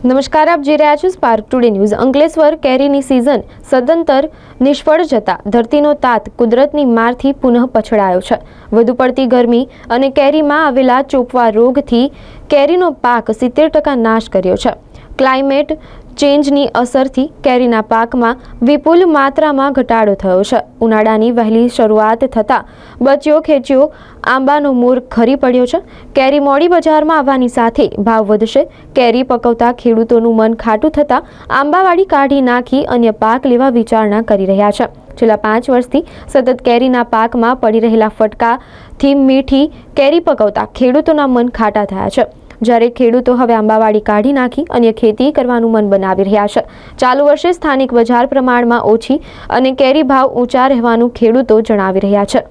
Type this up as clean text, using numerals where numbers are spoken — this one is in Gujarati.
નમસ્કાર, આપ જોઈ રહ્યા છો સ્પાર્ક ટુડે ન્યૂઝ। અંકલેશ્વર કેરીની સિઝન સદંતર નિષ્ફળ જતા ધરતીનો તાત કુદરતની મારથી પુનઃ પછડાયો છે। વધુ પડતી ગરમી અને કેરીમાં આવેલા ચોપવા રોગથી કેરીનો પાક 70% નાશ કર્યો છે। ક્લાઇમેટ ચેન્જની અસરથી કેરીના પાકમાં વિપુલ માત્રામાં ઘટાડો થયો છે। ઉનાળાની વહેલી શરૂઆત થતાં બચ્યો ખેંચ્યો આંબાનો મૂળ ખરી પડ્યો છે। કેરી મોડી બજારમાં આવવાની સાથે ભાવ વધશે। કેરી પકવતા ખેડૂતોનું મન ખાટું થતાં આંબાવાડી કાઢી નાખી અન્ય પાક લેવા વિચારણા કરી રહ્યા છે। છેલ્લા 5 વર્ષથી સતત કેરીના પાકમાં પડી રહેલા ફટકાથી મીઠી કેરી પકવતા ખેડૂતોના મન ખાટા થયા છે। જ્યારે ખેડૂતો હવે આંબાવાડી કાઢી નાખી અન્ય ખેતી કરવાનું મન બનાવી રહ્યા છે। ચાલુ વર્ષે સ્થાનિક બજાર પ્રમાણમાં ઓછી અને કેરી ભાવ ઊંચા રહેવાનું ખેડૂતો જણાવી રહ્યા છે।